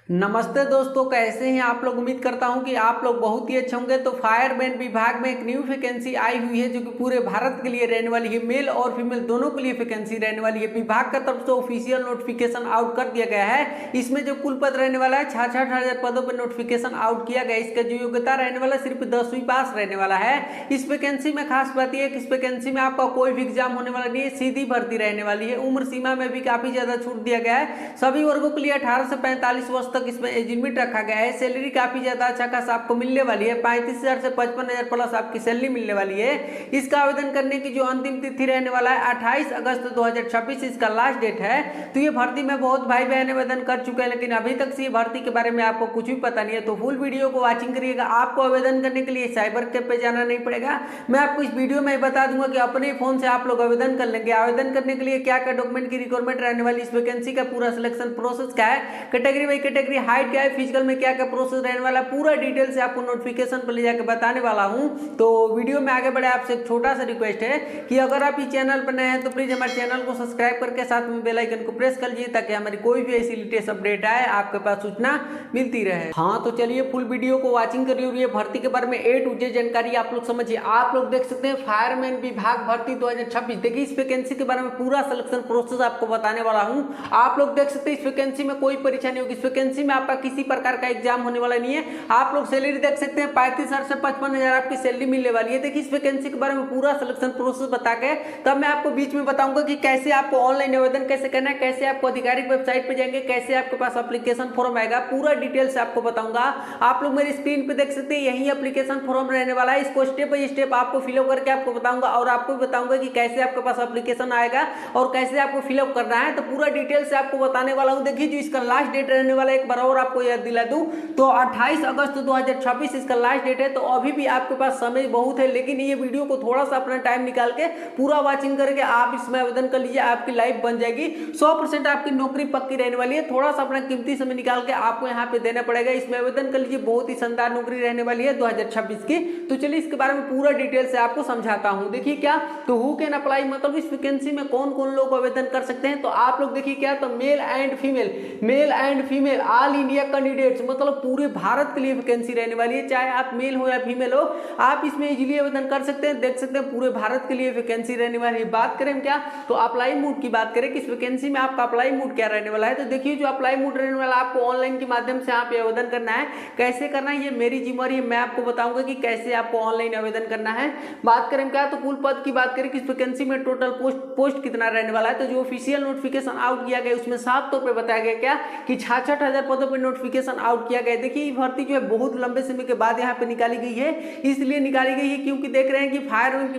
नमस्ते दोस्तों, कैसे हैं आप लोग। उम्मीद करता हूं कि आप लोग बहुत ही अच्छे होंगे। तो फायरमैन विभाग में एक न्यू वैकेंसी आई हुई है जो कि पूरे भारत के लिए रहने वाली है। मेल और फीमेल दोनों के लिए वैकेंसी रहने वाली है। विभाग का तरफ से ऑफिशियल नोटिफिकेशन आउट कर दिया गया है। इसमें जो कुल पद रहने वाला है 66,000 पदों पर नोटिफिकेशन आउट किया गया। इसका जो योग्यता रहने वाला सिर्फ 10वीं पास रहने वाला है। इस वैकेंसी में खास बात यह है कि इस वैकेंसी में आपका कोई भी एग्जाम होने वाला नहीं है, सीधी भर्ती रहने वाली है। उम्र सीमा में भी काफी ज्यादा छूट दिया गया है। सभी वर्गों के लिए 18 से 45 वर्ष तक इसमें एज लिमिट रखा गया है। सैलरी काफी ज्यादा अच्छा खासा आपको मिलने वाली है। 35,000 से 55,000 प्लस आपकी सैलरी मिलने वाली है। इसका आवेदन करने की जो अंतिम तिथि रहने वाला है 28 अगस्त 2026 इसका लास्ट डेट है। तो ये भर्ती में बहुत भाई बहन आवेदन कर चुके हैं, लेकिन अभी तक से ये भर्ती के बारे में आपको कुछ भी पता नहीं है। तो फुल वीडियो को वॉचिंग करिएगा। आपको आवेदन करने के लिए साइबर कैफे पे जाना नहीं पड़ेगा। मैं आपको इस वीडियो में बता दूंगा कि अपने फोन से आप लोग आवेदन कर लेंगे। आवेदन करने के लिए क्या क्या डॉक्यूमेंट की रिक्वायरमेंट रहने वाली, इस वैकेंसी का पूरा सिलेक्शन प्रोसेस क्या है, कैटेगरी बाई कैटेगरी, हाइट क्या है, फिजिकल में क्या क्या प्रोसेस रहने वाला, पूरा डिटेल से आपको नोटिफिकेशन पर ले जाकर बताने वाला हूं। तो वीडियो में आगे बढ़े आपसे एक छोटा सा रिक्वेस्ट है कि अगर आप इस चैनल पर नए हैं तो प्लीज हमारे चैनल को सब्सक्राइब करके साथ में बेल आइकन को प्रेस कर लीजिए ताकि हमारी कोई भी ऐसी लेटेस्ट अपडेट आए आपके पास सूचना मिलती रहे। हाँ, तो चलिए फुल वीडियो को वॉचिंग करिए और ये भर्ती के बारे में ए टू जेड जानकारी आप लोग समझिए। आप लोग देख सकते हैं फायरमैन विभाग भर्ती 2026। देखिए इस वैकेंसी के बारे में पूरा सिलेक्शन प्रोसेस आपको बताने वाला हूं। आप लोग देख सकते हैं इस वैकेंसी में कोई परीक्षा नहीं होगी। इस वैकेंसी में आपका किसी प्रकार का एग्जाम होने वाला नहीं है। आप लोग सैलरी देख सकते हैं 35,000 से 55,000 आपकी सैलरी मिलने वाली है। देखिए इस वैकेंसी के बारे में पूरा सिलेक्शन प्रोसेस बता के तब मैं आपको बीच में बताऊंगा कि कैसे आपको ऑनलाइन आवेदन कैसे करना है, कैसे आपको आधिकारिक वेबसाइट पे जाएंगे, कैसे आपके पास एप्लीकेशन फॉर्म आएगा, पूरा डिटेल से आपको बताऊंगा। आप लोग मेरी स्क्रीन पे देख सकते हैं यही एप्लीकेशन फॉर्म रहने वाला है। इसको स्टेप बाय स्टेप आपको फिलअप करके आपको बताऊंगा और आपको भी बताऊंगा कि कैसे आपके पास एप्लीकेशन आएगा और कैसे आपको फिलअप करना है। तो पूरा डिटेल से आपको बताने वाला हूं। देखिए जो इसका लास्ट डेट रहने वाला है एक बार और आपको याद दिला दूं तो 28 अगस्त 2026 इसका लास्ट डेट है। तो अभी भी आपके पास समय बहुत है, लेकिन ये वीडियो को थोड़ा सा अपना टाइम निकाल के पूरा वॉचिंग करके आप इसमें आवेदन कर लीजिए। आपकी लाइफ बन जाएगी। 100% आपकी नौकरी पक्की रहने वाली है। थोड़ा सा अपना कीमती समय निकाल के आपको यहाँ पे देना पड़ेगा। इसमें आवेदन कर लीजिए। बहुत ही शानदार नौकरी रहने वाली है 2026 की। तो चलिए इसके बारे में पूरा डिटेल से आपको समझाता हूँ। देखिए क्या, तो हु कैन अप्लाई मतलब इस वैकेंसी में कौन कौन लोग आवेदन कर सकते हैं। तो आप लोग देखिए क्या, तो male and female all India candidates मतलब पूरे भारत के लिए वैकेंसी रहने वाली है। चाहे आप मेल हो या फीमेल हो, आप इसमें इजीली आवेदन कर सकते हैं। देख सकते हैं पूरे भारत के लिए वैकेंसी रहने वाली है। बात करें क्या, तो अप्लाई मोड की बात करें कि इस वैकेंसी में आपका अप्लाई मोड क्या रहने वाला है। तो देखिए जो अप्लाई मोड रहने वाला है आपको ऑनलाइन के माध्यम से यहाँ पे आवेदन करना है। कैसे करना है ये मेरी जिम्मेदारी है। मैं आपको बताऊंगा कि कैसे आपको ऑनलाइन आवेदन करना है। बात करें क्या, तो कुल पद की बात करें कि इस वैकेंसी में टोटल पोस्ट कितना रहने वाला है। तो जो ऑफिशियल नोटिफिकेशन आउट किया गया उसमें साफ तौर पर बताया गया क्या कि 66,000 पदों पर नोटिफिकेशन आउट किया गया। देखिए ये भर्ती जो है बहुत लंबे समय के बाद यहाँ पे निकाली गई है। इसलिए निकाली गई है क्योंकि देख रहे हैं कि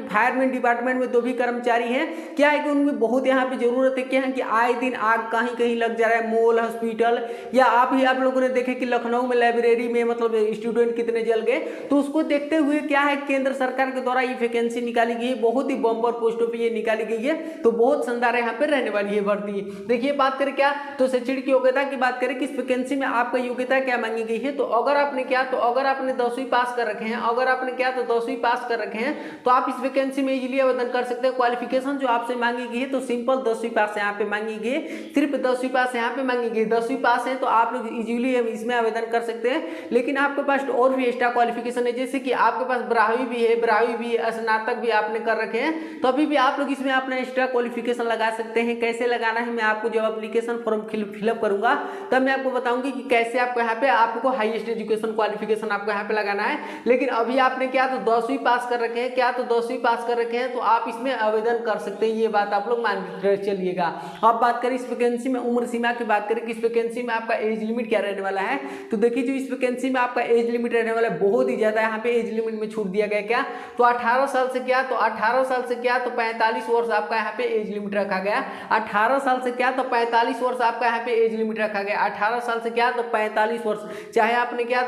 फायरमैन डिपार्टमेंट में 2 भी कर्मचारी हैं। क्या है कि उनमें बहुत यहाँ पे जरूरत है क्या है कि आए दिन आग कहीं कहीं लग जा रहा है, मॉल, हॉस्पिटल, या आप लोगों ने देखे कि लखनऊ में लाइब्रेरी में मतलब स्टूडेंट कितने जल गए। तो उसको देखते हुए क्या है केंद्र सरकार के द्वारा ये वैकेंसी निकाली गई है। बहुत ही बम्पर पोस्टों पर ये निकाली गई है। तो बहुत शानदार यहाँ पे रहने वाली है भर्ती। देखिए बात करें क्या, तो शैक्षणिक योग्यता की बात करें कि इस वैकेंसी में आपका योग्यता क्या मांगी गई है। तो अगर आपने क्या, तो अगर आपने 10वीं पास कर रखे हैं, अगर आपने क्या तो 10वीं पास कर रखे हैं तो आप इस वैकेंसी में इजीली आवेदन कर सकते हैं। क्वालिफिकेशन जो आपसे मांगी गई है तो सिंपल 10वीं पास यहाँ पे मांगी गई है। सिर्फ 10वीं पास यहाँ पे मांगी गई। 10वीं पास है तो आप लोग इजीली इसमें आवेदन कर सकते हैं। लेकिन आपके पास और भी एक्स्ट्रा क्वालिफिकेशन है, जैसे कि आपके पास ब्राह्वी भी है, स्नातक भी आपने कर रखे हैं, तो अभी भी आप लोग इसमें अपना एक्स्ट्रा क्वालिफिकेशन लगा सकते हैं। कैसे लगाना है मैं आपको जब एप्लीकेशन फॉर्म फिलअप करूंगा तब मैं आपको बताऊंगी कि कैसे आपको यहाँ पे आपको हाईएस्ट एजुकेशन क्वालिफिकेशन आपको यहाँ पे लगाना है। लेकिन अभी आपने क्या तो 10वीं पास कर रखे हैं, क्या तो 10वीं पास कर रखे हैं तो आप इसमें आवेदन कर सकते हैं। ये बात आप लोग मान चलिएगा। अब बात करें इस वैकेंसी में उम्र सीमा की बात करें कि इस वैकेंसी में आपका एज लिमिट क्या रहने वाला है। तो देखिए जो इस वैकेंसी में आपका एज लिमिट रहने वाला है बहुत ही ज्यादा यहाँ पे एज लिमिट में छूट दिया गया। क्या तो 18 साल से क्या, तो 18 साल से क्या तो 45 वर्ष आपका यहाँ पे एज लिमिट रखा गया। 18 साल से क्या तो 45 वर्ष आपका यहाँ पे एज लिमिट रखा गया। 18 साल से क्या तो 45 वर्ष। चाहे आपने क्या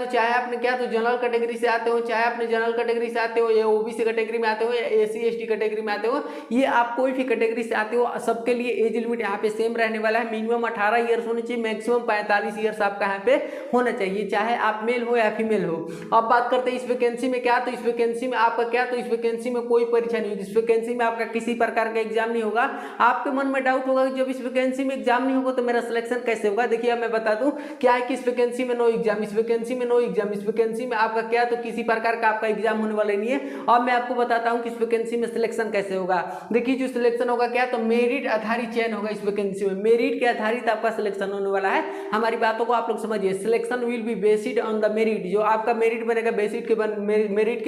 तो जनरल कैटेगरी से आते हो, चाहे आपने जनरल कैटेगरी से आते हो या ओबीसी कैटेगरी में आते हो या एससी एसटी कैटेगरी में आते हो, ये आप कोई भी कैटेगरी से आते हो सबके लिए एज लिमिट यहाँ पे सेम रहने वाला है। मिनिमम 18 ईयर्स होनी चाहिए, मैक्सिमम 45 ईयर्स आपका यहाँ पे होना चाहिए, चाहे आप मेल हो या फीमेल हो। अब बात करते हैं इस वैकेंसी में क्या, तो इस वैकेंसी में आपका क्या, तो इस वैकेंसी में कोई परीक्षा नहीं होगी। इस वैकेंसी में आपका किसी प्रकार का एग्जाम नहीं होगा। आपके मन में डाउट होगा कि जब इस वैकेंसी में एग्जाम नहीं होगा तो मेरा सिलेक्शन कैसे होगा। देखिए अब मैं बता दूं दूं क्या है कि इस वैकेंसी में नो एग्जाम, इस वैकेंसी में नो एग्जाम, इस वैकेंसी में आपका क्या तो किसी प्रकार का आपका एग्जाम होने वाला नहीं है। अब मैं आपको बताता हूं कि इस वैकेंसी में सिलेक्शन कैसे होगा। देखिए जो सिलेक्शन होगा क्या तो मेरिट आधारित चयन होगा इस वैकेंसी में, मेरिट के आधारित आपका सिलेक्शन होने वाला है। हमारी बातों को आप लोग समझिए, selection will be based on the merit, जो आपका मेरिट बनेगा मेरिट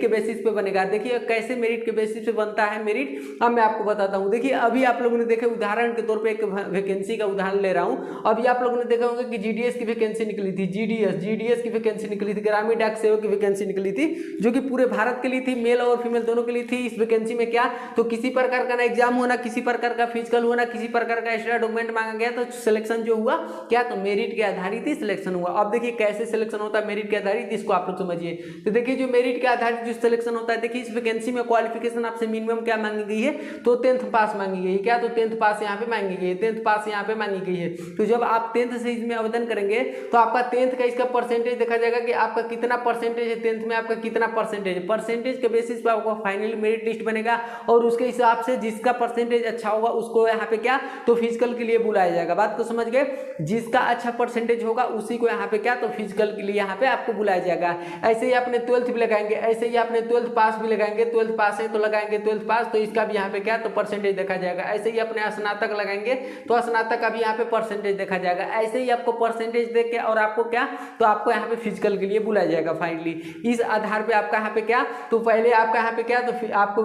के बेसिस पे बनेगा। देखिए कैसे मेरिट के बेसिस पे बनता है मेरिट, अब मैं आपको बताता हूं। देखिए अभी आप लोगों ने देखे उदाहरण के तौर पे एक वैकेंसी का उदाहरण ले रहा हूं। अभी आप लोगों ने देखा होगा कि जीडीएस की वैकेंसी निकली थी, जीडीएस की वैकेंसी निकली थी, ग्रामीण डाक सेवक की वैकेंसी निकली थी, जो कि पूरे भारत के लिए थी, मेल और फीमेल दोनों के लिए थी। इस वैकेंसी में क्या तो किसी प्रकार का ना एग्जाम होना, किसी प्रकार का फिजिकल होना, किसी प्रकार का एक्स्ट्रा डॉक्यूमेंट मांगा गया, तो सिलेक्शन जो हुआ क्या तो मेरिट के आधारित ही सिलेक्शन हुआ। अब देखिए कैसे सिलेक्शन होता है मेरिट के आधारित, इसको आप लोग समझिए। तो देखिए जो मेरिट के आधारित जो सिलेक्शन होता है, देखिए इस वैकेंसी में क्वालिफिकेशन आपसे मिनिमम क्या मांगी गई है तो 10th पास मांगी गई है। क्या तो 10th पास यहाँ पे मांगी गई है, 10th पास यहाँ पे मांगी गई है। तो जब आप 10th से इसमें आवेदन करेंगे तो आपका 10th का इसका परसेंटेज देखा जाएगा कि आपका कितना परसेंटेज है, 10th में आपका कितना परसेंटेज है। परसेंटेज के बेसिस पे आपका फाइनली मेरिट लिस्ट बनेगा और उसके हिसाब से जिसका परसेंटेज अच्छा होगा उसको यहाँ पे क्या तो फिजिकल के लिए बुलाया जाएगा। बात को समझ गए, जिसका अच्छा परसेंटेज होगा उसी को यहाँ पे क्या तो फिजिकल के लिए यहाँ पे आपको बुलाया जाएगा। ऐसे ही अपने 12th भी लगाएंगे, ऐसे ही अपने 12th पास भी लगाएंगे, 12th पास है तो लगाएंगे 12th पास, तो इसका भी यहाँ पे क्या तो परसेंटेज देखा जाएगा। ऐसे ही अपने स्नातक लगाएंगे तो स्नातक का भी यहाँ पे परसेंटेज देखा जाएगा। ऐसे ही आपको परसेंटेज देख के और आपको क्या तो आपको यहाँ पे फिजिकल के लिए बुलाया जाएगा फाइनली। इस आधार पे आपका यहाँ पे क्या तो पहले आपका यहाँ पे क्या तो आपको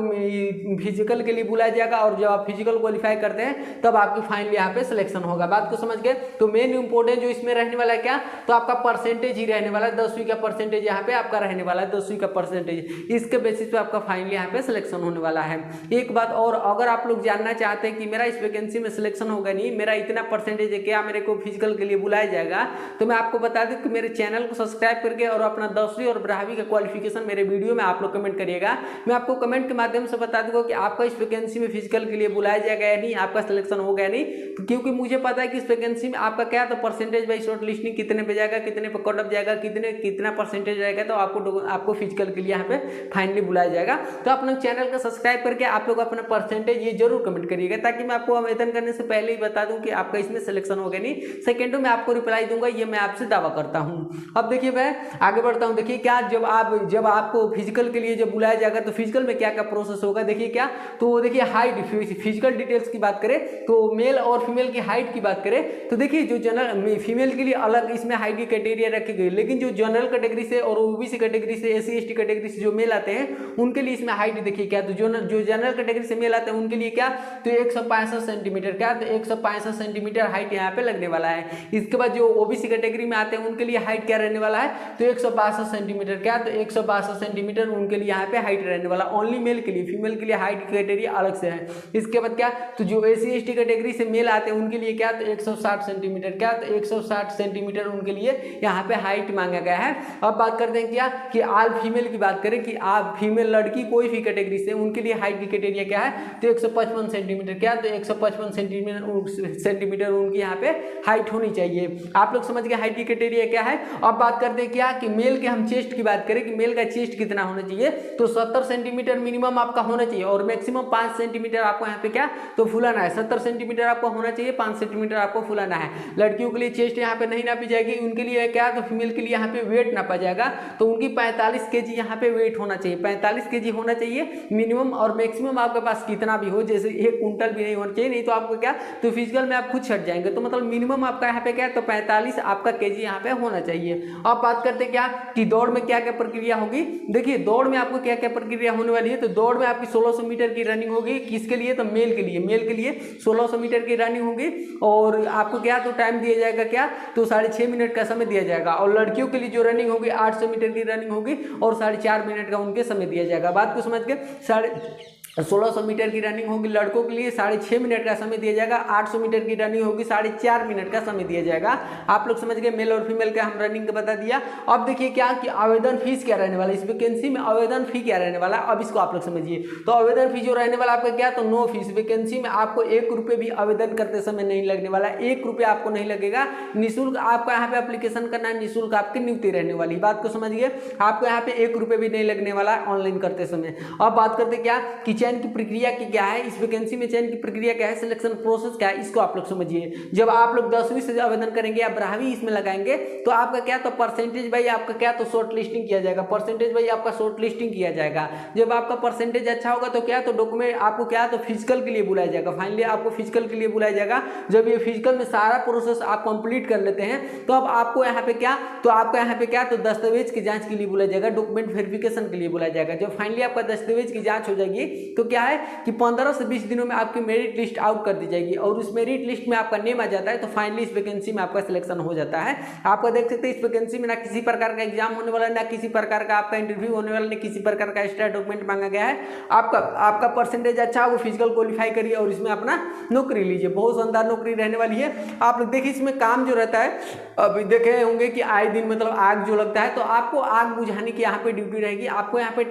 फिजिकल के लिए बुलाया जाएगा और जब आप फिजिकल क्वालिफाई करते हैं तब आपकी फाइनली यहाँ पे सिलेक्शन होगा। बात को समझ गए। तो मेन इंपोर्टेंट जो इसमें रहने वाला है क्या तो आपका परसेंटेज ही रहने वाला है, 10वीं का परसेंटेज यहाँ पे आपका रहने वाला है, 10वीं का परसेंटेज, इसके बेसिस पे आपका फाइनली यहाँ पे सिलेक्शन होने वाला है। एक बात और, अगर आप लोग जानना चाहते हैं कि मेरा इस वैकेंसी में सिलेक्शन होगा नहीं, मेरा इतना परसेंटेज है, क्या मेरे को फिजिकल के लिए बुलाया जाएगा, तो मैं आपको बता दूं कि मेरे चैनल को सब्सक्राइब करके और अपना 10वीं और 12वीं का क्वालिफिकेशन मेरे वीडियो में आप लोग कमेंट करिएगा। मैं आपको कमेंट के माध्यम से बता दूंगा कि आपका इस वैकेंसी में फिजिकल के लिए बुलाया जाएगा या नहीं, आपका सिलेक्शन होगा या नहीं, क्योंकि मुझे पता है कि इस वैकेंसी में आपका क्या तो परसेंटेज बाई शॉर्ट लिस्टिंग कितने पे जाएगा, कितने पे कट ऑफ जाएगा, कितना परसेंटेज रहेगा, तो आपको फिजिकल के लिए यहाँ पे फाइनली बुलाया जाएगा। तो अपने चैनल को सब्सक्राइब करके आप लोग अपना परसेंटेज ये जरूर कमेंट करिएगा, ताकि मैं आपको आवेदन करने से पहले ही बता दूं कि आपका इसमें सिलेक्शन होगा नहीं, सेकेंडों में आपको रिप्लाई दूंगा, ये मैं आपसे दावा करता हूं। अब देखिए मैं आगे बढ़ता हूं। देखिए क्या जब आपको फिजिकल के लिए जब बुलाया जाएगा तो फिजिकल में क्या क्या प्रोसेस होगा। देखिए क्या तो देखिए हाइट, फिजिकल डिटेल्स की बात करें तो मेल और फीमेल की हाइट की बात करें तो देखिए जो जनरल फीमेल के लिए अलग इसमें हाइट की क्राइटेरिया रखी गई, लेकिन जो जनरल कैटेगरी से और ओबीसी कैटेगरी से एससी एसटी कैटेगरी से जो मेल आते हैं उनके लिए इसमें हाइट देखिए क्या तो जो जनरल कैटेगरी से मेल आते हैं उनके लिए क्या तो 165 सेंटीमीटर, क्या तो 165 सेंटीमीटर हाइट यहाँ पे लगने वाला है। इसके बाद जो ओबीसी कैटेगरी में आते हैं उनके लिए हाइट क्या रहने वाला है तो 162 सेंटीमीटर, क्या तो 162 सेंटीमीटर उनके लिए यहाँ पे हाइट रहने वाला, ओनली मेल के लिए। फीमेल के लिए हाइट क्राइटेरिया अलग से है। इसके बाद क्या तो जो एससी एसटी कैटेगरी से मेल आते हैं उनके लिए क्या तो 160 सेंटीमीटर, क्या तो 160 सेंटीमीटर उनके लिए यहाँ पे हाइट मांगा गया है। अब बात करते हैं क्या कि ऑल फीमेल की बात करें कि आप फीमेल लड़की कोई भी कैटेगरी से उनके लिए हाइट की क्राइटेरिया क्या है तो 155 सेंटीमीटर, क्या तो 155 सेंटीमीटर उनकी यहाँ पे हाइट होनी चाहिए। आप लोग समझ गए हाइट की क्राइटेरिया क्या है। अब बात करते हैं क्या कि मेल के हम चेस्ट की बात करें कि मेल का चेस्ट कितना होना चाहिए तो 70 सेंटीमीटर मिनिमम आपका होना चाहिए और मैक्सिमम 5 सेंटीमीटर आपको यहाँ पे क्या तो फुलाना है। 70 सेंटीमीटर आपको होना चाहिए, 5 सेंटीमीटर आपको फुलाना है। लड़कियों के लिए चेस्ट यहाँ पे नहीं नापी जाएगी, उनके लिए क्या तो फीमेल के लिए यहाँ पे वेट नापा जाएगा तो उनकी 45 kg यहाँ पे वेट होना चाहिए, 45 kg होना चाहिए मिनिमम, और मैक्सिमम आपके पास कितना भी हो, जैसे 1 कुंटल भी नहीं होना चाहिए, नहीं तो आपको क्या तो फिजिकल में आप खुद छट जाएंगे। तो मतलब मिनिमम आपका यहाँ पे क्या तो 45 आपका kg यहाँ पे होना चाहिए। अब बात करते हैं क्या कि दौड़ में क्या क्या प्रक्रिया होगी। देखिए दौड़ में आपको क्या क्या प्रक्रिया होने वाली है तो दौड़ में आपकी 1600 मीटर की रनिंग होगी। किसके लिए तो मेल के लिए, मेल के लिए 1600 मीटर की रनिंग होगी और आपको क्या तो टाइम दिया जाएगा क्या तो 6.5 मिनट का समय दिया जाएगा। और लड़कियों के लिए जो रनिंग होगी 800 मीटर की रनिंग होगी और 4.5 मिनट का उनके समय दिया जाएगा। बात को समझ के 1600 मीटर की रनिंग होगी लड़कों के लिए 6.5 मिनट का समय दिया जाएगा, 800 मीटर की रनिंग होगी 4.5 मिनट का समय दिया जाएगा। आप लोग समझ गए मेल और फीमेल का हम रनिंग का बता दिया। अब देखिए क्या कि आवेदन फीस क्या रहने वाला है, इस वैकेंसी में आवेदन फी क्या रहने वाला है अब इसको आप लोग समझिए। तो आवेदन फी जो रहने वाला आपका क्या तो नो फीस, वैकेंसी में आपको 1 रुपये भी आवेदन करते समय नहीं लगने वाला, 1 रुपये आपको नहीं लगेगा। निःशुल्क आपका यहाँ पे एप्लीकेशन करना है, निःशुल्क आपकी नियुक्ति रहने वाली, बात को समझिए। आपको यहाँ पे 1 रुपये भी नहीं लगने वाला ऑनलाइन करते समय। अब बात करते क्या कि चयन की प्रक्रिया की क्या है, इस वैकेंसी में चयन की प्रक्रिया क्या है, सिलेक्शन प्रोसेस क्या है, इसको आप लोग समझिए। जब आप लोग 10वीं से आवेदन करेंगे या 12वीं इसमें लगाएंगे तो आपका क्या तो परसेंटेज भाई आपका क्या तो शॉर्ट लिस्टिंग किया जाएगा, परसेंटेज भाई आपका शॉर्ट लिस्टिंग किया जाएगा। जब आपका परसेंटेज अच्छा होगा तो क्या तो डॉक्यूमेंट आपको क्या तो फिजिकल के लिए बुलाया जाएगा, फाइनली आपको फिजिकल के लिए बुलाया जाएगा। जब ये फिजिकल में सारा प्रोसेस आप कंप्लीट कर लेते हैं तो अब आपको यहाँ पे क्या तो आपको यहाँ पे क्या तो दस्तावेज की जांच के लिए बुलाया जाएगा, डॉक्यूमेंट वेरिफिकेशन के लिए बुलाया जाएगा। जब फाइनली आपका दस्तावेज की जांच हो जाएगी तो क्या है कि 15 से 20 दिनों में आपकी मेरिट लिस्ट आउट कर दी जाएगी और उस मेरिट लिस्ट में आपका नेम आ जाता है तो फाइनली इस वैकेंसी में आपका सिलेक्शन हो जाता है। आपका देख सकते हैं इस वैकेंसी में ना किसी प्रकार का एग्जाम होने वाला है, ना किसी प्रकार का आपका इंटरव्यू होने वाला, ना किसी प्रकार का एक्स्ट्रा डॉक्यूमेंट मांगा गया है। आपका परसेंटेज अच्छा हो, फिजिकल क्वालिफाई करिए और इसमें अपना नौकरी लीजिए। बहुत शानदार नौकरी रहने वाली है। आप लोग देखिए इसमें काम जो रहता है, अभी देखे होंगे कि आए दिन मतलब आग जो लगता है तो आपको आग बुझाने की यहाँ पे ड्यूटी रहेगी। आपको यहाँ पे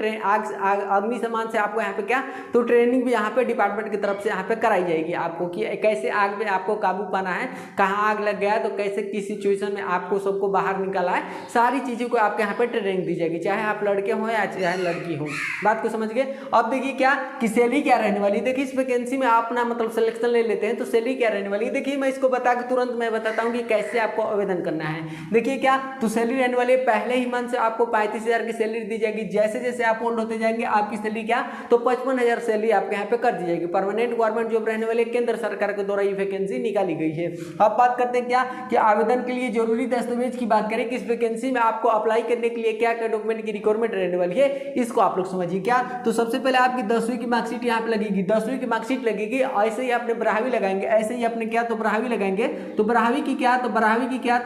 अग्निशमन से आपको यहाँ पे क्या तो ट्रेनिंग भी यहाँ पे डिपार्टमेंट की तरफ से यहाँ पे कराई जाएगी आपको कि कैसे आग में आपको काबू पाना है, कहाँ आग लग गया है तो कैसे किस सिचुएशन में आपको सबको बाहर निकाला है, सारी चीज़ों को आपके यहाँ पे ट्रेनिंग दी जाएगी, चाहे आप लड़के हों या चाहे लड़की हो। बात को समझ गए। अब देखिए क्या कि सैलरी क्या रहने वाली, देखिए इस वैकेंसी में आप अपना मतलब सिलेक्शन ले लेते हैं तो सैलरी क्या रहने वाली, देखिए मैं इसको बता के तुरंत मैं बताता हूँ कि कैसे आपको आवेदन करना है। देखिए क्या तो सैलरी रहने वाली है, पहले ही मंथ से आपको 35,000 की सैलरी दी जाएगी। जैसे जैसे आप ओल्ड होते जाएंगे आपकी सैलरी क्या तो 55,000 सैलरी आपके यहाँ पे कर दी जाएगी। परमानेंट गवर्नमेंट जॉब रहने वाले केंद्र सरकार के द्वारा ये वैकेंसी निकाली गई है। अब बात करते हैं क्या कि आवेदन के लिए जरूरी दस्तावेज की बात करें कि इस वैकेंसी में आपको अप्लाई करने के लिए क्या क्या डॉक्यूमेंट की रिक्वायरमेंट रहने वाली है, इसको आप लोग समझिए। क्या तो सबसे पहले आपकी 10वीं की मार्कशीट यहाँ पे लगेगी, 10वीं की मार्कशीट लगेगी। ऐसे ही आपने 12वीं लगाएंगे, ऐसे ही आपने क्या तो 12वीं लगाएंगे तो 12वीं की क्या तो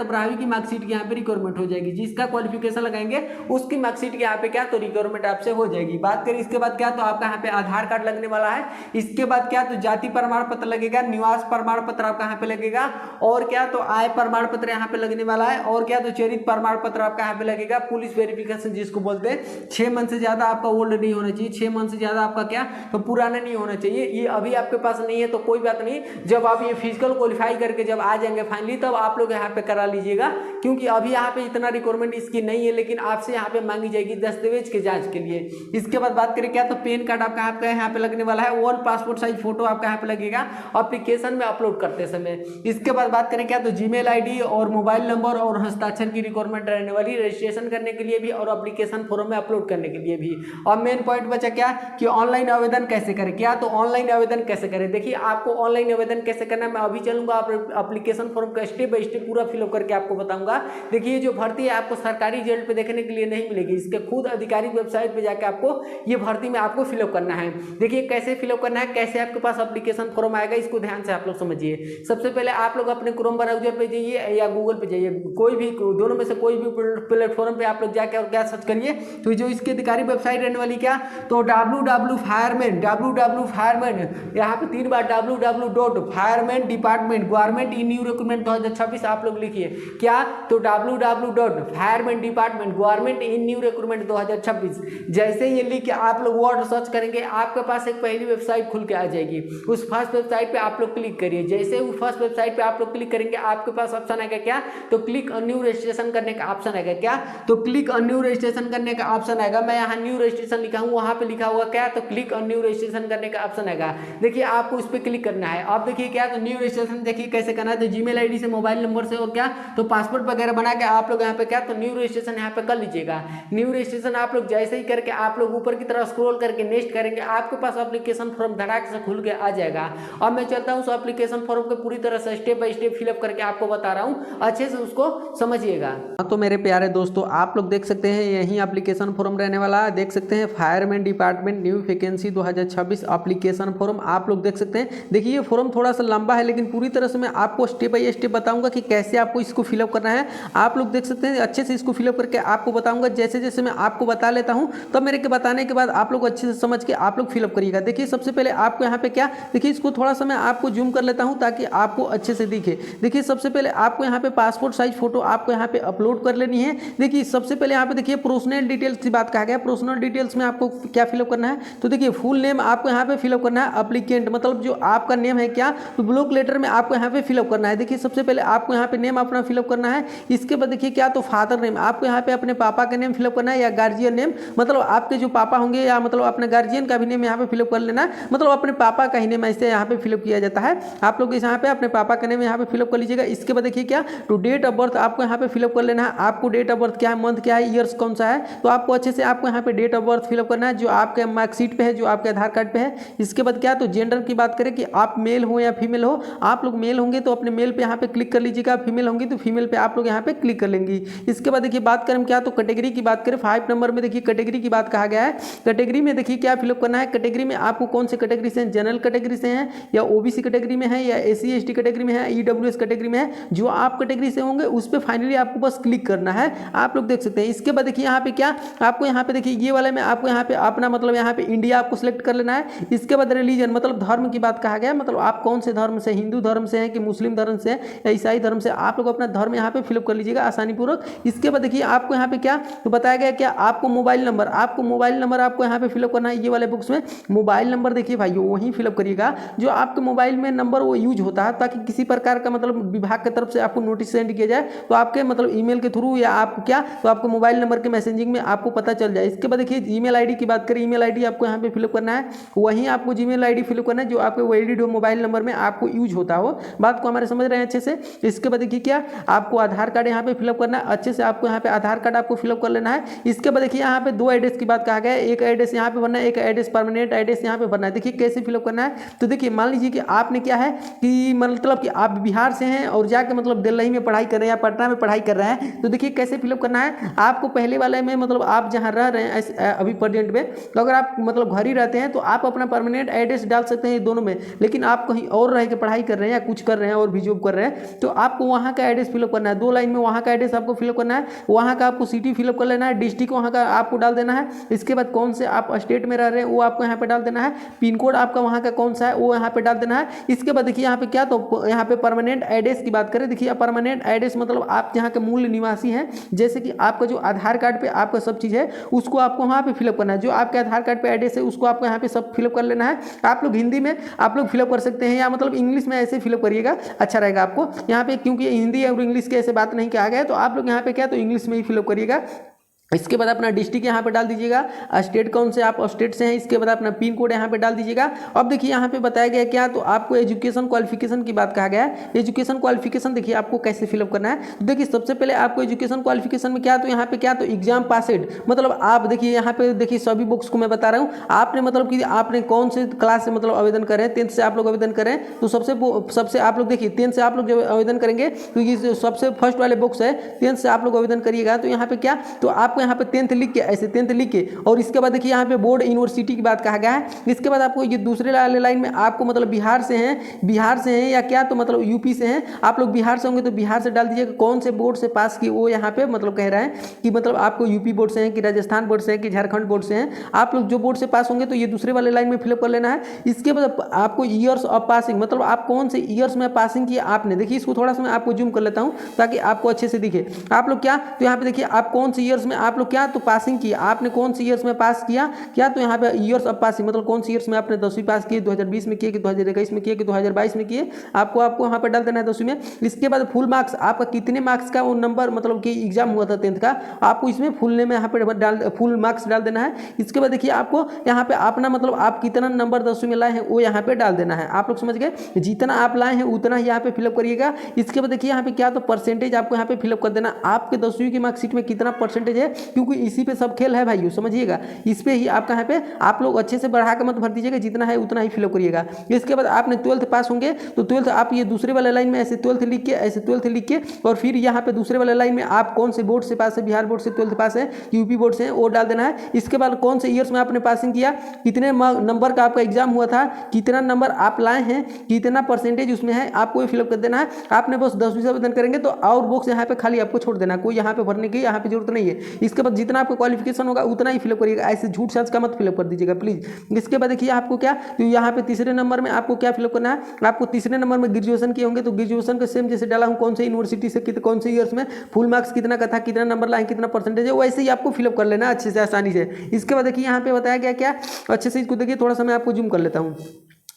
12वीं की मार्कशीट की यहाँ पे रिक्वायरमेंट हो जाएगी। जिसका क्वालिफिकेशन लगाएंगे उसकी मार्कशीट की यहाँ पे क्या तो रिक्वायरमेंट आपसे हो जाएगी। बात करें इसके बाद क्या तो आपका यहाँ पे आधार कार्ड लगने वाला है। इसके बाद क्या तो जाति प्रमाण पत्र लगेगा, निवास प्रमाण पत्र आपका यहाँ पे लगेगा और क्या तो आय प्रमाण पत्र यहाँ पे लगने वाला है और क्या तो चरित्र प्रमाण पत्र आपका यहाँ पे लगेगा। पुलिस वेरिफिकेशन जिसको बोलते हैं, 6 मंथ से ज्यादा आपका ओल्ड नहीं होना चाहिए, 6 मंथ से ज्यादा आपका क्या तो पुराना नहीं होना चाहिए। ये अभी आपके पास नहीं है तो कोई बात नहीं, जब आप ये फिजिकल क्वालिफाई करके जब आ जाएंगे फाइनली तब आप लोग यहाँ पे करा लीजिएगा, क्योंकि अभी यहाँ पे इतना रिक्वायरमेंट इसकी नहीं है, लेकिन आपसे यहाँ पे मांगी जाएगी दस्तावेज के जांच के लिए। इसके बाद बात करें क्या तो पैन कार्ड आपका यहाँ पे लगने वाला है, 1 पासपोर्ट साइज फोटो आपका यहाँ पे लगेगा एप्लीकेशन में अपलोड करते समय। इसके बाद बात करें क्या तो जीमेल आईडी और मोबाइल नंबर और हस्ताक्षर की रिक्वायरमेंट रहने वाली, रजिस्ट्रेशन करने के लिए भी और एप्लीकेशन फॉर्म में अपलोड करने के लिए भी। और मेन पॉइंट बचा क्या कि ऑनलाइन आवेदन कैसे करें, क्या तो ऑनलाइन आवेदन कैसे करें। देखिए आपको ऑनलाइन आवेदन कैसे करना है मैं अभी चलूंगा, आप एप्लीकेशन फॉर्म का स्टेप बाय स्टेप पूरा फिलअप करके आपको बताऊंगा। देखिए जो भर्ती है आपको सरकारी रिजल्ट पे देखने के लिए नहीं मिलेगी, इसके खुद आधिकारिक वेबसाइट पे जाकर आपको ये भर्ती में आपको फिलअप करना है। देखिए कैसे फिलअप करना है, कैसे आपके पास एप्लीकेशन फॉर्म आएगा, इसको ध्यान से आप लोग समझिए। सबसे पहले आप लोग अपने क्रोम ब्राउजर पे जाइए या गूगल पे जाइए, कोई भी दोनों में से कोई भी प्लेटफॉर्म पे आप लोग जाके और क्या सर्च करिए तो जो इसकी अधिकारी वेबसाइट रहने वाली क्या तो www.fireman यहाँ पे 3 बार www.fireman department government in new recruitment 2026 आप लोग लिखिए क्या तो www.fireman department government in new recruitment 2026। जैसे ये लिख के आप लोग वर्ड सर्च करेंगे आपके पास एक पहली वेबसाइट खुल के आ जाएगी। उस फर्स्ट वेबसाइट पे आप लोग क्लिक करिए। जैसे उस फर्स्ट वेबसाइट पे आप लोग क्लिक करेंगे आपके पास ऑप्शन आएगा क्या तो क्लिक ऑन न्यू रजिस्ट्रेशन करने का ऑप्शन आएगा। क्या तो क्लिक ऑन न्यू रजिस्ट्रेशन करने का ऑप्शन आएगा। मैं यहाँ न्यू रजिस्ट्रेशन लिखा हूँ, वहाँ पे लिखा हुआ क्या तो क्लिक ऑन न्यू रजिस्ट्रेशन करने का ऑप्शन आएगा। देखिए आपको उस पर क्लिक करना है। आप देखिए क्या तो न्यू रजिस्ट्रेशन देखिए कैसे करना है तो जीमेल आईडी से मोबाइल नंबर से और क्या तो पासपोर्ट वगैरह बना के आप लोग यहाँ पे क्या तो न्यू रजिस्ट्रेशन यहाँ पे कर लीजिएगा। न्यू रजिस्ट्रेशन आप लोग जैसे ही करके आप लोग ऊपर की तरफ स्क्रॉल करके नेक्स्ट करेंगे आपके पास एप्लीकेशन फॉर्म धड़ाक से खुल के आ जाएगा। अब मैं चलता हूँ उस एप्लीकेशन फॉर्म को पूरी तरह से स्टेप बाय स्टेप फिलअप करके आपको बता रहा हूँ, अच्छे से उसको समझिएगा। तो मेरे प्यारे दोस्तों आप लोग देख सकते हैं यही एप्लीकेशन फॉर्म रहने वाला है, देख सकते हैं fireman department new vacancy 2026 application form आप लोग देख सकते हैं। देखिए ये फॉर्म थोड़ा सा लंबा है लेकिन पूरी तरह से मैं आपको स्टेप बाय स्टेप बताऊंगा कि कैसे आपको इसको फिलअप करना है। आप लोग देख सकते हैं अच्छे से इसको फिलअप करके आपको बताऊंगा। जैसे जैसे मैं आपको बता लेता हूं तब मेरे के बताने के बाद आप लोग अच्छे से समझ के आप लोग फिलअप करिएगा। देखिए सबसे पहले आपको यहाँ पे क्या देखिए इसको थोड़ा सा मैं आपको जूम कर लेता हूँ ताकि आपको अच्छे से दिखे। देखिए सबसे पहले आपको यहाँ पे पासपोर्ट साइज फोटो आपको यहाँ पे अपलोड कर लेनी है। देखिए सबसे पहले यहाँ पे देखिए पर्सनल डिटेल्स की बात कहा गया। पर्सनल डिटेल्स में आपको क्या फिलअप करना है तो देखिए फुल नेम आपको यहाँ पे फिलअप करना है। एप्लीकेंट मतलब जो आपका नेम है क्या तो ब्लॉक लेटर में आपको यहाँ पे फिलअप करना है। देखिए सबसे पहले आपको यहाँ पे नेम अपना फिलअप करना है। इसके बाद देखिए क्या तो फादर नेम आपको यहाँ पे अपने पापा का नेम फिलअप करना है या गार्जियन नेम मतलब आपके जो पापा होंगे या मतलब अपने गार्जियन का भी नेम यहाँ पे फिलअप कर लेना है, मतलब अपने पापा का ही नेम ऐसे यहाँ पे फिलअप किया जाता है। आप लोग यहाँ पे अपने पापा का नेम यहाँ पे फिलअप कर लीजिएगा। इसके बाद देखिए क्या, तो डेट ऑफ बर्थ आपको यहाँ पे फिलअप कर लेना है। आपको डेट ऑफ बर्थ क्या है, मंथ क्या है, ईयर्स कौन सा है, तो आपको अच्छे से आपको यहाँ पे डेट ऑफ बर्थ फिलअप करना है जो आपके मार्कशीट पे है, जो आपके आधार कार्ड पे है। इसके बाद क्या, तो जेंडर की बात करें कि आप मेल हो या फीमेल हो। आप लोग मेल होंगे तो अपने मेल पे यहाँ पे क्लिक कर लीजिएगा, फीमेल होंगी तो फीमेल पे आप लोग यहाँ पे क्लिक कर लेंगी। इसके बाद देखिए बात करें क्या, तो कैटेगरी की बात करें 5 नंबर में देखिए कैटेगरी की बात कहा गया है। कैटेगरी में देखिए क्या फिलअप करना है, कैटेगरी में आपको कौन से कैटेगरी से, जनरल कैटेगरी से हैं या ओबीसी कैटेगरी में है या एससी एसटी कैटेगरी में है, ईडब्ल्यूएस कैटेगरी में है, जो आप कैटेगरी से होंगे उस पर फाइनली आपको बस क्लिक करना है। आप लोग देख सकते हैं। इसके बाद देखिए यहाँ पे क्या, आपको यहाँ पे देखिए ये वाले में आपको यहाँ पे अपना मतलब यहाँ पे इंडिया आपको सिलेक्ट कर लेना है। इसके बाद रिलीजन मतलब धर्म की बात कहा गया, मतलब आप कौन से धर्म से, हिंदू धर्म से हैं कि मुस्लिम धर्म से या ईसाई धर्म से, आप लोग अपना धर्म यहाँ पे फिलअप कर लीजिएगा आसानी पूर्वक। इसके बाद देखिए आपको यहाँ पे क्या, तो बताया गया क्या, आपको मोबाइल नंबर आपको यहाँ पे फिलअप करना है। ये वाले बुक्स में मोबाइल नंबर देखिए भाई वही फिलअप करिएगा जो आपके मोबाइल में नंबर वो यूज होता है, ताकि किसी प्रकार का मतलब विभाग की तरफ से आपको नोटिस सेंड किया जाए तो आपके मतलब ईमेल के थ्रू या आप क्या, तो आपको मोबाइल नंबर के मैसेजिंग में आपको पता चल जाए। इसके बाद देखिए ईमेल आईडी की बात करें, ईमेल आईडी आपको यहाँ पे फिलअप करना है, वहीं आपको जीमेल आईडी फिलअप करना है जो आपके वैलिड हो मोबाइल नंबर में आपको यूज होता हो। बात को हमारे समझ रहे हैं अच्छे से। इसके बाद देखिए क्या, आपको आधार कार्ड यहाँ पे फिलअप करना है, अच्छे से आपको यहाँ पे आधार कार्ड आपको फिलअप कर लेना है। इसके बाद देखिए यहाँ पे 2 एड्रेस की बात कहा गया है, एक एड्रेस यहाँ पे भरना है, एक एड्रेस परमानेंट एड्रेस यहाँ पे भरना है। देखिए कैसे फिलअप करना है, तो देखिए मान लीजिए कि आपने क्या है कि मतलब कि आप बिहार से हैं और जाके मतलब दिल्ली में पढ़ाई कर रहे हैं या पटना में पढ़ाई कर रहे हैं, तो देखिए कैसे फिलअप करना है। आपको पहले वाले में मतलब आप जहाँ रह रहे हैं अभी प्रेजेंट में, तो अगर आप मतलब घर ही रहते हैं तो आप अपना परमानेंट एड्रेस डाल सकते हैं दोनों में। लेकिन आप कहीं और रह के पढ़ाई कर रहे हैं या कुछ कर रहे हैं और भी जॉब कर रहे हैं, तो आपको वहाँ का एड्रेस फिलअप करना है। 2 लाइन में वहाँ का एड्रेस आपको फिलअप करना है, वहाँ का आपको सिटी फिलअप कर लेना है, डिस्ट्रिक्ट वहाँ का आपको डाल देना है। इसके बाद कौन से आप स्टेट में रह रहे हैं वो आपको यहाँ पे डाल देना है, पिन कोड आपका वहाँ का कौन सा है वो यहाँ पे डाल देना है। इसके बाद देखिए यहाँ पे क्या, तो यहाँ पे परमानेंट एड्रेस की बात करें, देखिए परमानेंट एड्रेस मतलब आप जहाँ के मूल निवासी हैं, जैसे कि आपका जो आधार कार्ड पे आपका सब चीज़ है उसको आपको वहाँ पे फिलअप करना है। जो आपके आधार कार्ड पे एड्रेस है उसको आपको यहाँ पे सब फिलअप कर लेना है। आप लोग हिंदी में आप लोग फिलअप कर सकते हैं या मतलब इंग्लिश में ऐसे फिलअप करिएगा, अच्छा रहेगा आपको यहाँ पे, क्योंकि हिंदी और इंग्लिश के ऐसे बात नहीं कहा गया है, तो आप लोग यहाँ पे क्या, तो इंग्लिश में ही फिलअप करिएगा। इसके बाद अपना डिस्ट्रिक्ट यहाँ पे डाल दीजिएगा, स्टेट कौन से आप स्टेट से हैं, इसके बाद अपना पिन कोड यहाँ पे डाल दीजिएगा। अब देखिए यहाँ पे बताया गया क्या, तो आपको एजुकेशन क्वालिफिकेशन की बात कहा गया है। एजुकेशन क्वालिफिकेशन देखिए आपको कैसे फिलअप करना है, तो देखिए सबसे पहले आपको एजुकेशन क्वालिफिकेशन में क्या, तो यहाँ पे क्या, तो एग्जाम पासेड मतलब आप देखिए यहाँ पे देखिए सभी बुक्स को मैं बता रहा हूँ, आपने मतलब कि आपने कौन से क्लास से मतलब आवेदन करें, 10th से आप लोग आवेदन करें, तो सबसे आप लोग देखिए 10th से आप लोग जब आवेदन करेंगे तो ये सबसे फर्स्ट वाले बुक्स है, 10th से आप लोग आवेदन करिएगा। तो यहाँ पे क्या, तो आपको यहाँ पे 10th लिख के ऐसे 10th लिख के, और इसके बाद देखिए यहाँ पे बोर्ड यूनिवर्सिटी की बात कहा गया है। इसके बाद आपको ये दूसरे वाले लाइन में आपको मतलब बिहार से हैं या क्या, तो मतलब यूपी से हैं, आप लोग बिहार से होंगे तो बिहार से डाल दीजिएगा, कौन से बोर्ड से पास किए वो यहाँ पे मतलब कह रहा है कि मतलब आपको यूपी बोर्ड से हैं कि राजस्थान बोर्ड से हैं कि झारखंड बोर्ड से हैं। आप लोग जो बोर्ड से पास होंगे तो ये दूसरे वाले लाइन में फिलअप कर लेना है। इसके बाद आपको ईयर्स ऑफ पासिंग मतलब आप कौन से ईयर्स में पासिंग किया आपने, देखिए इसको थोड़ा सा मैं आपको जूम कर लेता हूँ ताकि आपको अच्छे से दिखे। आप लोग क्या, तो यहाँ पे देखिए आप कौन से ईयर्स में आप लोग क्या, तो पासिंग किया, आपने कौन से ईयर्स में पास किया क्या, तो यहाँ पे ईयर्स ऑफ पासिंग मतलब कौन से ईयर्स में आपने 10वीं पास किए, 2020 में किए कि 2021 में किए कि 2022 में किए, आपको यहाँ पे डाल देना है 10वीं में। इसके बाद फुल मार्क्स आपका कितने मार्क्स का वो नंबर मतलब कि एग्जाम हुआ था 10th का, आपको इसमें फुल नेम यहाँ पे फुल मार्क्स डाल देना है। इसके बाद देखिए आपको यहाँ पे अपना मतलब आप कितना नंबर 10वीं में लाए हैं वो यहाँ पे डाल देना है। आप लोग समझ गए, जितना आप लाए हैं उतना ही यहाँ पे फिलअप करिएगा। इसके बाद देखिए यहाँ पे क्या, तो परसेंटेज आपको यहाँ पे फिलअप कर देना, आपके 10वीं की मार्कशीट में कितना परसेंटेज है, क्योंकि इसी पे सब खेल है भाई, समझिएगा। इस पे ही आपका यहाँ पे आप लोग अच्छे से बढ़ा के मत भर दीजिएगा, जितना है उतना ही फिलअप करिएगा। इसके बाद आपने 12th पास होंगे तो 12th आप ये दूसरे वाले लाइन में ऐसे 12th लिख के ऐसे 12th लिख के, और फिर यहाँ पे दूसरे वाले लाइन में आप कौन से बोर्ड से पास है, बिहार बोर्ड से 12th पास है, यूपी बोर्ड से वो डाल देना है। इसके बाद कौन से ईयर्स में आपने पासिंग किया, कितने नंबर का आपका एग्जाम हुआ था, कितना नंबर आप लाए हैं, कितना परसेंटेज उसमें है, आपको फिलअप कर देना है। आपने बस 10वीं से आवेदन करेंगे तो और बॉक्स यहाँ पे खाली आपको छोड़ देना, कोई यहाँ पे भरने की यहाँ पे जरूरत नहीं है। इसके बाद जितना आपका क्वालिफिकेशन होगा उतना ही फिलअप करिएगा, ऐसे झूठ साज का मत फिलअप कर दीजिएगा प्लीज। इसके बाद देखिए आपको क्या, तो यहाँ पे तीसरे नंबर में आपको क्या फिलअप करना है, आपको तीसरे नंबर में ग्रेजुएशन किए होंगे तो ग्रेजुएशन का सेम जैसे डाला हूँ कौन से यूनिवर्सिटी से कौन से ईयर्स में फुल मार्क्स कितना का था, कितना नंबर लाए, कितना परसेंटेज है, वैसे ही आपको फिलअप कर लेना अच्छे से आसानी से। इसके बाद देखिए यहाँ पे बताया गया क्या, अच्छे से इसको देखिए, थोड़ा सा मैं आपको जूम कर लेता हूँ।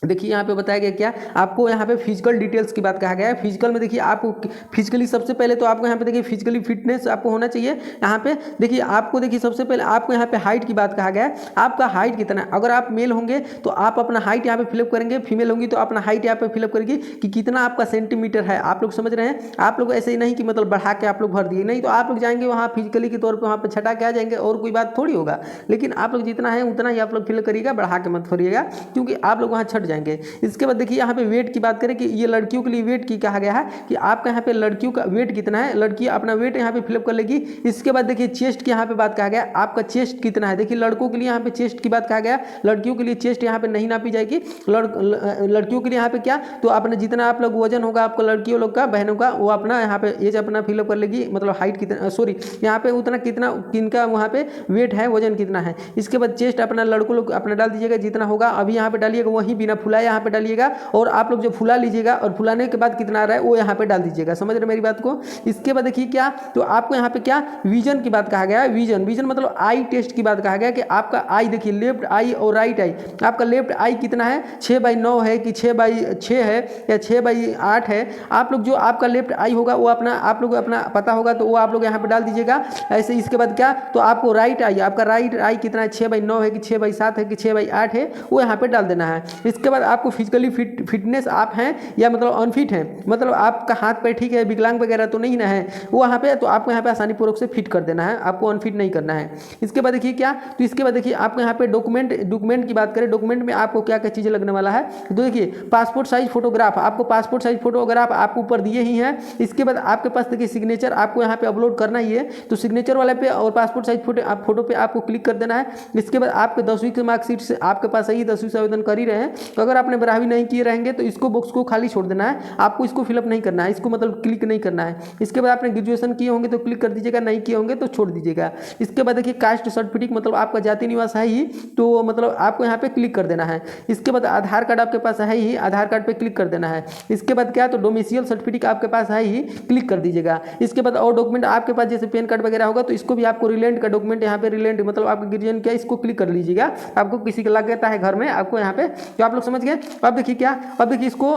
देखिए यहाँ पे बताया गया क्या, आपको यहाँ पे फिजिकल डिटेल्स की बात कहा गया है। फिजिकल में देखिए आपको फिजिकली सबसे पहले तो आपको यहाँ पे देखिए फिजिकली फिटनेस आपको होना चाहिए। यहाँ पे देखिए आपको देखिए सबसे पहले आपको यहाँ पे हाइट की बात कहा गया है, आपका हाइट कितना है। अगर आप मेल होंगे तो आप अपना हाइट यहाँ पे फिलअप करेंगे, फीमेल होंगी तो अपना हाइट यहाँ पे फिलअप करेंगे कि कितना आपका सेंटीमीटर है। आप लोग समझ रहे हैं, आप लोग ऐसे ही नहीं कि मतलब बढ़ा के आप लोग भर दिए, नहीं तो आप लोग जाएंगे वहाँ फिजिकली के तौर पर वहाँ पर छटा के आ जाएंगे और कोई बात थोड़ी होगा। लेकिन आप लोग जितना है उतना ही आप लोग फिल करिएगा, बढ़ा के मत भरिएगा क्योंकि आप लोग वहाँ छट जाएंगे। इसके बाद देखिए यहाँ पे वेट की बात करें कि ये लड़कियों के लिए वेट की कहा गया है कि आपका यहाँ पे लड़कियों का वेट कितना है, लड़की अपना वेट यहाँ पे फिलअप कर लेगी। इसके बाद देखिए चेस्ट की यहाँ पे बात कहा गया, आपका चेस्ट कितना है। देखिए लड़कों के लिए यहाँ पे चेस्ट की बात कहा गया, लड़कियों के लिए चेस्ट यहाँ पे नहीं नापी जाएगी। लड़कियों के लिए यहाँ पे क्या, तो अपने जितना आप लोग वजन होगा आपका लड़कियों लोग का, बहनों का, वो अपना यहाँ पे एज अपना फिलअप कर लेगी, मतलब हाइट कितना, सॉरी यहाँ पे उतना कितना किनका वहाँ पे वेट है, वजन कितना है। इसके बाद चेस्ट अपना लड़कों लोग अपना डाल दीजिएगा जितना होगा, अभी यहाँ पे डालिएगा, वहीं बिना फुलाए यहाँ पे डालिएगा। और आप लोग जब फुला लीजिएगा और फुलाने के बाद कितना आ रहा है वो यहाँ पे डाल दीजिएगा। समझ रहे मेरी बात को। इसके बाद देखिए क्या, तो आपको यहाँ पे क्या विजन की बात कहा गया है। विजन मतलब आई टेस्ट की बात कहा गया कि आपका आई देखिए लेफ्ट आई और राइट आई, आपका लेफ्ट आई कितना है, 6/9 है कि 6/6 है या 6/8 है। आप लोग जो आपका लेफ्ट आई होगा वो अपना आप लोग अपना पता होगा तो वो आप लोग यहाँ पे डाल दीजिएगा ऐसे। इसके बाद क्या, तो आपको राइट आई, आपका राइट आई कितना है, 6/9 है कि 6/7 है कि 6/8 है, वो यहाँ पे डाल देना है। इसके बाद आपको फिजिकली फिटनेस आप हैं या मतलब अनफिट हैं, मतलब आपका हाथ पैर ठीक है, विकलांग वगैरह तो नहीं ना है वो यहाँ पे, तो आपको यहाँ पे आसानी पूर्वक से फिट कर देना है, आपको अनफिट नहीं करना है। इसके बाद देखिए क्या, तो इसके बाद देखिए आपको यहाँ पे डॉक्यूमेंट की बात करें, डॉक्यूमेंट में आपको क्या क्या चीज़ें लगने वाला है। तो देखिए पासपोर्ट साइज फोटोग्राफ, आपको पासपोर्ट साइज फोटोग्राफ आपको ऊपर दिए ही हैं। इसके बाद आपके पास देखिए सिग्नेचर आपको यहाँ पे अपलोड करना ही है, तो सिग्नेचर वाले पे और पासपोर्ट साइज फोटो पे आपको क्लिक कर देना है। इसके बाद आपके 10वीं की मार्कशीट से आपके पास है, 10वीं से आवेदन कर ही रहे हैं, तो अगर आपने 12वीं नहीं किए रहेंगे तो इसको बॉक्स को खाली छोड़ देना है, आपको इसको फिलअप नहीं करना है, इसको मतलब क्लिक नहीं करना है। इसके बाद आपने ग्रेजुएशन किए होंगे तो क्लिक कर दीजिएगा, नहीं किए होंगे तो छोड़ दीजिएगा। इसके बाद देखिए कास्ट सर्टिफिकेट, मतलब आपका जाति निवास है ही, तो मतलब आपको यहाँ पे क्लिक कर देना है। इसके बाद आधार कार्ड आपके पास है ही, आधार कार्ड पे क्लिक कर देना है। इसके बाद क्या, तो डोमिसाइल सर्टिफिकेट आपके पास है ही, क्लिक कर दीजिएगा। इसके बाद और डॉक्यूमेंट आपके पास जैसे पैन कार्ड वगैरह होगा तो इसको भी आपको रिलेंट का डॉक्यूमेंट यहाँ पे रिलेंट मतलब आपका गिरजन क्या, इसको क्लिक कर लीजिएगा। आपको किसी का लग गया है घर में आपको यहाँ पे, तो आप लोग समझ गए। अब देखिए क्या, अब देखिए इसको,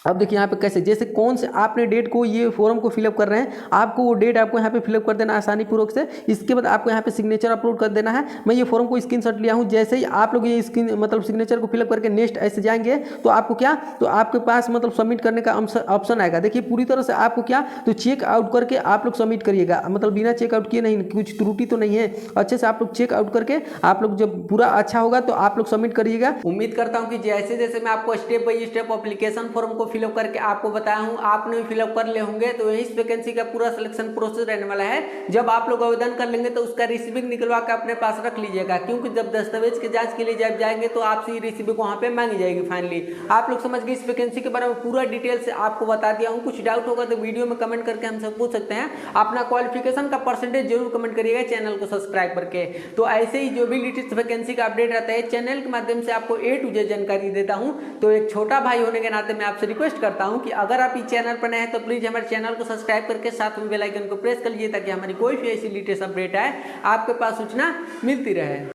अब देखिए यहाँ पे कैसे, जैसे कौन से आपने डेट को ये फॉर्म को फिलअप कर रहे हैं, आपको वो डेट आपको यहाँ पे फिलअप कर देना आसानी पूर्वक से। इसके बाद आपको यहाँ पे सिग्नेचर अपलोड कर देना है। मैं ये फॉर्म को स्क्रीनशॉट लिया हूँ, जैसे ही आप लोग ये स्क्रीन मतलब सिग्नेचर को फिलअप करके नेक्स्ट ऐसे जाएंगे तो आपको क्या, तो आपके पास मतलब सबमिट करने का ऑप्शन आएगा। देखिए पूरी तरह से आपको क्या, तो चेक आउट करके आप लोग सबमिट करिएगा, मतलब बिना चेकआउट किए नहीं, कुछ त्रुटि तो नहीं है, अच्छे से आप लोग चेक आउट करके आप लोग जब पूरा अच्छा होगा तो आप लोग सबमिट करिएगा। उम्मीद करता हूँ कि जैसे जैसे मैं आपको step by step application form को फिलअप करके आपको बताया हूं, आपने भी फिलअप कर ले होंगे, तो इस वैकेंसी का पूरा सिलेक्शन प्रोसेस रहने वाला है। जब आप लोग आवेदन कर लेंगे तो उसका रिसीविंग निकलवा के अपने पास रख लीजिएगा, क्योंकि जब दस्तावेज की जांच के लिए जब जाएंगे तो आपसे रिसीविंग वहां पे मांगी जाएगी। फाइनली आप लोग समझ गए, इस वैकेंसी के बारे में पूरा डिटेल से आपको बता दिया हूं। कुछ डाउट होगा तो वीडियो में कमेंट करके हमसे पूछ सकते हैं। अपना क्वालिफिकेशन का परसेंटेज जरूर कमेंट करिएगा चैनल को सब्सक्राइब करके। तो ऐसे ही जो भी लेटेस्ट वैकेंसी का अपडेट रहता है चैनल के माध्यम से आपको A to Z जानकारी देता हूं। तो एक छोटा भाई होने के नाते मैं आपसे रिक्वेस्ट करता हूं कि अगर आप चैनल पर नए हैं तो प्लीज हमारे चैनल को सब्सक्राइब करके साथ में बेल आइकन को प्रेस कर लीजिए, ताकि हमारी कोई भी ऐसी लेटेस्ट अपडेट आए आपके पास सूचना मिलती रहे।